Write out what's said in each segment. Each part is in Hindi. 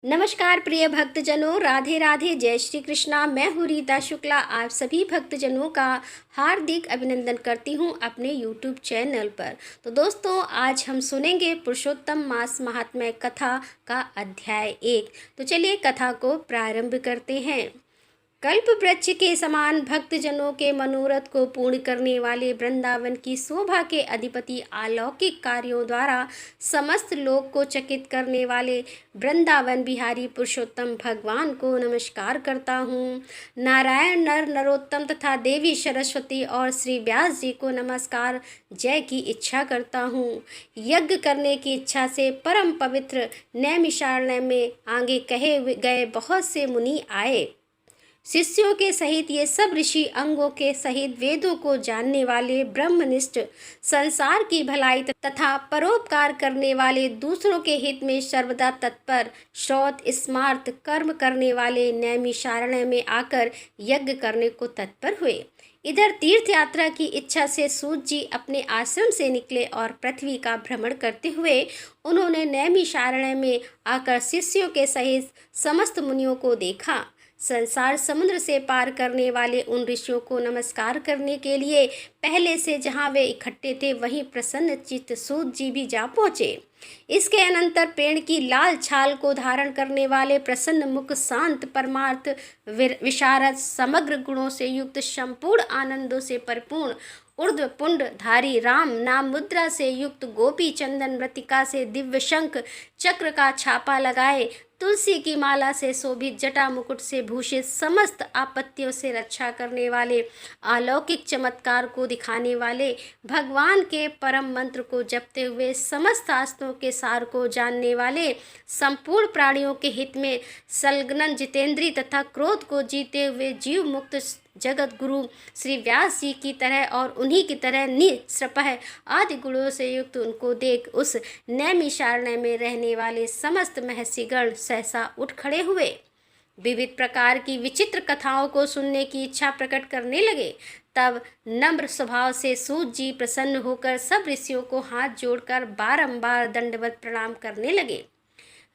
नमस्कार प्रिय भक्तजनों, राधे राधे, जय श्री कृष्णा। मैं हूँ रीता शुक्ला। आप सभी भक्तजनों का हार्दिक अभिनंदन करती हूँ अपने YouTube चैनल पर। तो दोस्तों, आज हम सुनेंगे पुरुषोत्तम मास महात्म्य कथा का अध्याय 1। तो चलिए कथा को प्रारंभ करते हैं। कल्प वृक्ष के समान भक्तजनों के मनोरथ को पूर्ण करने वाले वृंदावन की शोभा के अधिपति अलौकिक कार्यों द्वारा समस्त लोक को चकित करने वाले वृंदावन बिहारी पुरुषोत्तम भगवान को नमस्कार करता हूँ। नारायण नर नरोत्तम तथा देवी सरस्वती और श्री व्यास जी को नमस्कार जय की इच्छा करता हूँ। यज्ञ करने की इच्छा से परम पवित्र नैमिषारण्य में आगे कहे गए बहुत से मुनि आए। शिष्यों के सहित ये सब ऋषि अंगों के सहित वेदों को जानने वाले ब्रह्मनिष्ठ, संसार की भलाई तथा परोपकार करने वाले, दूसरों के हित में सर्वदा तत्पर, श्रौत स्मार्त कर्म करने वाले नैमिषारण्य में आकर यज्ञ करने को तत्पर हुए। इधर तीर्थ यात्रा की इच्छा से सूत जी अपने आश्रम से निकले और पृथ्वी का भ्रमण करते हुए उन्होंने नैमिषारण्य में आकर शिष्यों के सहित समस्त मुनियों को देखा। संसार समुद्र से पार करने वाले उन ऋषियों को नमस्कार करने के लिए पहले से जहाँ वे इकट्ठे थे वहीं प्रसन्न चित्त सूत जी भी जा पहुँचे। इसके अनंतर पेड़ की लाल छाल को धारण करने वाले प्रसन्न मुख, शांत परमार्थ विशारद, समग्र गुणों से युक्त, संपूर्ण आनंदों से परिपूर्ण, ऊर्ध्व पुंड धारी, राम नाम मुद्रा से युक्त, गोपी चंदन मृतिका से दिव्य शंख चक्र का छापा लगाए, तुलसी की माला से शोभित, जटा मुकुट से भूषित, समस्त आपत्तियों से रक्षा करने वाले, अलौकिक चमत्कार को दिखाने वाले, भगवान के परम मंत्र को जपते हुए समस्त शास्त्रों के सार को जानने वाले, संपूर्ण प्राणियों के हित में संलग्न, जितेंद्रीय तथा क्रोध को जीते हुए जीव मुक्त जगत गुरु श्री व्यास जी की तरह और उन्हीं की तरह निस्पृह आदि गुणों से युक्त उनको देख उस नैमिषारण्य में रहने वाले समस्त महर्षिगण सहसा उठ खड़े हुए। विविध प्रकार की विचित्र कथाओं को सुनने की इच्छा प्रकट करने लगे। तब नम्र स्वभाव से सूत जी प्रसन्न होकर सब ऋषियों को हाथ जोड़कर बारंबार दंडवत प्रणाम करने लगे।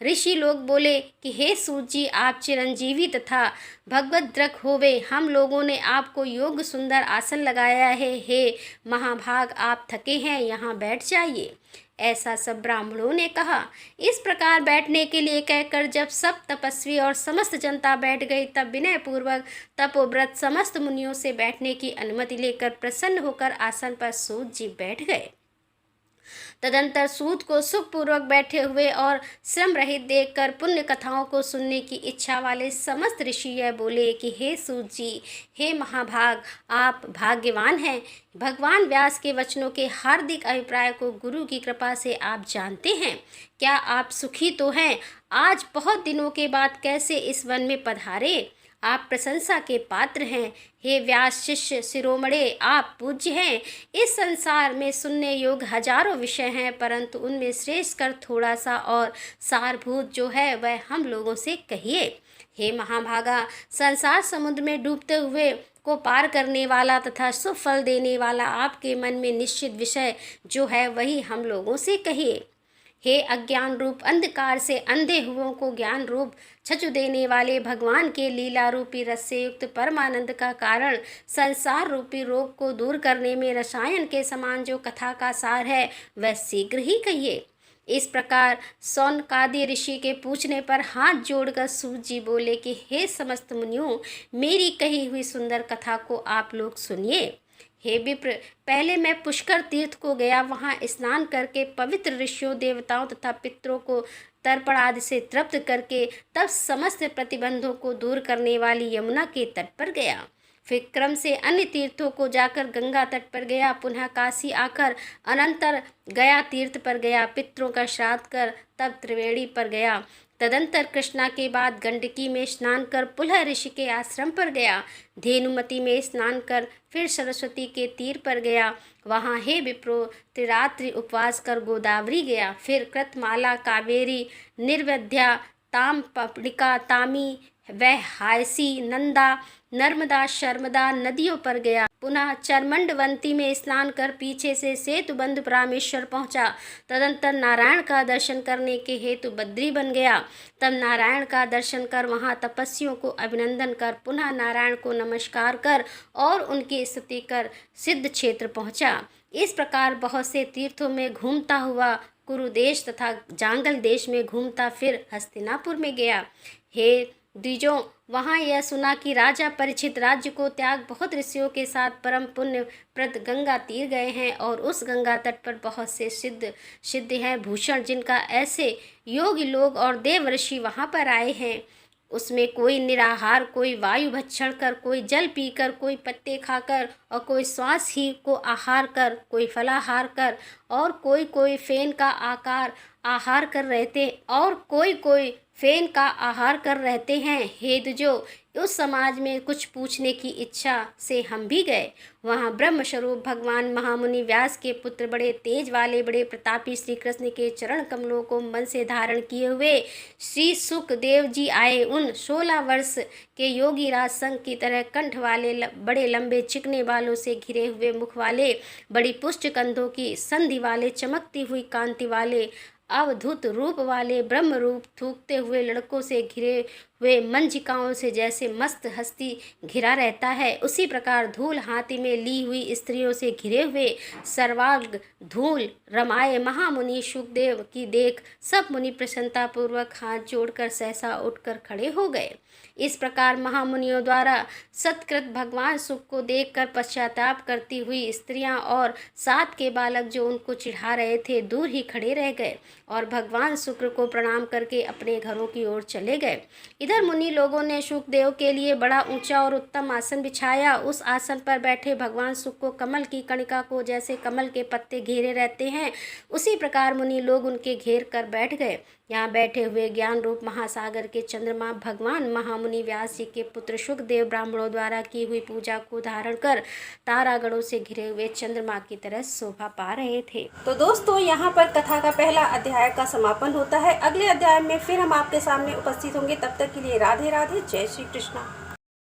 ऋषि लोग बोले कि हे सूत जी, आप चिरंजीवी तथा भगवत दृक होवे, हम लोगों ने आपको योग्य सुंदर आसन लगाया है। हे महाभाग, आप थके हैं, यहाँ बैठ जाइए। ऐसा सब ब्राह्मणों ने कहा। इस प्रकार बैठने के लिए कहकर जब सब तपस्वी और समस्त जनता बैठ गई, तब विनय पूर्वक तपोव्रत समस्त मुनियों से बैठने की अनुमति लेकर प्रसन्न होकर आसन पर सूत जी बैठ गए। तदंतर सूत को सुखपूर्वक बैठे हुए और श्रम रहित देखकर पुण्य कथाओं को सुनने की इच्छा वाले समस्त ऋषि यह बोले कि हे सूत जी, हे महाभाग, आप भाग्यवान हैं। भगवान व्यास के वचनों के हार्दिक अभिप्राय को गुरु की कृपा से आप जानते हैं। क्या आप सुखी तो हैं? आज बहुत दिनों के बाद कैसे इस वन में पधारे? आप प्रशंसा के पात्र हैं। हे व्यास शिष्य शिरोमणे, आप पूज्य हैं। इस संसार में सुनने योग्य हजारों विषय हैं, परंतु उनमें श्रेष्ठ कर थोड़ा सा और सारभूत जो है वह हम लोगों से कहिए। हे महाभागा, संसार समुद्र में डूबते हुए को पार करने वाला तथा सुफल देने वाला आपके मन में निश्चित विषय जो है वही हम लोगों से कहिए। हे अज्ञान रूप अंधकार से अंधे हुओं को ज्ञान रूप छचु देने वाले, भगवान के लीला रूपी रस से युक्त परमानंद का कारण, संसार रूपी रोग को दूर करने में रसायन के समान जो कथा का सार है वह शीघ्र ही कहिए। इस प्रकार सौनकादि ऋषि के पूछने पर हाथ जोड़कर सूत जी बोले कि हे समस्त मुनियों, मेरी कही हुई सुंदर कथा को आप लोग सुनिए। हे विप्र, पहले मैं पुष्कर तीर्थ को गया। वहाँ स्नान करके पवित्र ऋषियों, देवताओं तथा पितरों को तर्पण आदि से तृप्त करके तब समस्त प्रतिबंधों को दूर करने वाली यमुना के तट पर गया। फिर क्रम से अन्य तीर्थों को जाकर गंगा तट पर गया। पुनः काशी आकर अनंतर गया तीर्थ पर गया। पितरों का श्राद्ध कर तब त्रिवेणी पर गया। तदंतर कृष्णा के बाद गंडकी में स्नान कर पुनः ऋषि के आश्रम पर गया। धेनुमती में स्नान कर फिर सरस्वती के तीर पर गया। वहाँ हे विप्रो, त्रिरात्रि उपवास कर गोदावरी गया। फिर कृतमाला, कावेरी, निर्वध्या, ताम पपड़िका तामी वह हायसी नंदा नर्मदा शर्मदा नदियों पर गया। पुनः चरमंडवंती में स्नान कर पीछे से सेतुबंध रामेश्वर पहुंचा। तदंतर नारायण का दर्शन करने के हेतु बद्री बन गया। तब नारायण का दर्शन कर वहां तपस्वियों को अभिनंदन कर पुनः नारायण को नमस्कार कर और उनकी स्तुति कर सिद्ध क्षेत्र पहुंचा। इस प्रकार बहुत से तीर्थों में घूमता हुआ कुरुदेश तथा जांगल देश में घूमता फिर हस्तिनापुर में गया। हे द्विजों, वहाँ यह सुना कि राजा परीक्षित राज्य को त्याग बहुत ऋषियों के साथ परम पुण्य प्रद गंगा तीर गए हैं और उस गंगा तट पर बहुत से सिद्ध हैं भूषण, जिनका ऐसे योगी लोग और देव ऋषि वहाँ पर आए हैं। उसमें कोई निराहार, कोई वायु भक्षण कर, कोई जल पीकर, कोई पत्ते खाकर और कोई श्वास ही को आहार कर, कोई फलाहार कर और कोई फेन का आहार कर रहते और कोई फेन का आहार कर रहते हैं। हे द्विजों, उस समाज में कुछ पूछने की इच्छा से हम भी गए। वहाँ ब्रह्म स्वरूप भगवान महामुनि व्यास के पुत्र बड़े तेज वाले बड़े प्रतापी श्री कृष्ण के चरण कमलों को मन से धारण किए हुए श्री सुखदेव जी आए। उन 16 वर्ष के योगी राज संघ की तरह कंठ वाले बड़े लंबे चिकने बालों से घिरे हुए मुख वाले, बड़ी पुष्ट कंधों की संधि वाले, चमकती हुई कांति वाले, अवधूत रूप वाले, ब्रह्म रूप थूकते हुए लड़कों से घिरे हुए, मंजिकाओं से जैसे मस्त हस्ती घिरा रहता है, उसी प्रकार धूल हाथी में ली हुई स्त्रियों से घिरे हुए सर्वांग धूल रमाए महामुनि सुखदेव की देख सब मुनि प्रसन्नता पूर्वक हाथ जोड़कर सहसा उठकर खड़े हो गए। इस प्रकार महामुनियों द्वारा सत्कृत भगवान सुख को देखकर पश्चाताप करती हुई स्त्रियां और सात के बालक जो उनको चिढ़ा रहे थे दूर ही खड़े रह गए और भगवान शुक्र को प्रणाम करके अपने घरों की ओर चले गए। इधर मुनि लोगों ने सुखदेव के लिए बड़ा ऊंचा और उत्तम आसन बिछाया। उस आसन पर बैठे भगवान सुख को कमल की कणिका को जैसे कमल के पत्ते घेरे रहते हैं, उसी प्रकार मुनि लोग उनके घेर कर बैठ गए। यहाँ बैठे हुए ज्ञान रूप महासागर के चंद्रमा भगवान महामुनि व्यास जी के पुत्र सुखदेव ब्राह्मणों द्वारा की हुई पूजा को धारण कर तारागणों से घिरे हुए चंद्रमा की तरह शोभा पा रहे थे। तो दोस्तों, यहाँ पर कथा का पहला अध्याय का समापन होता है। अगले अध्याय में फिर हम आपके सामने उपस्थित होंगे। तब तक के लिए राधे राधे, जय श्री कृष्णा।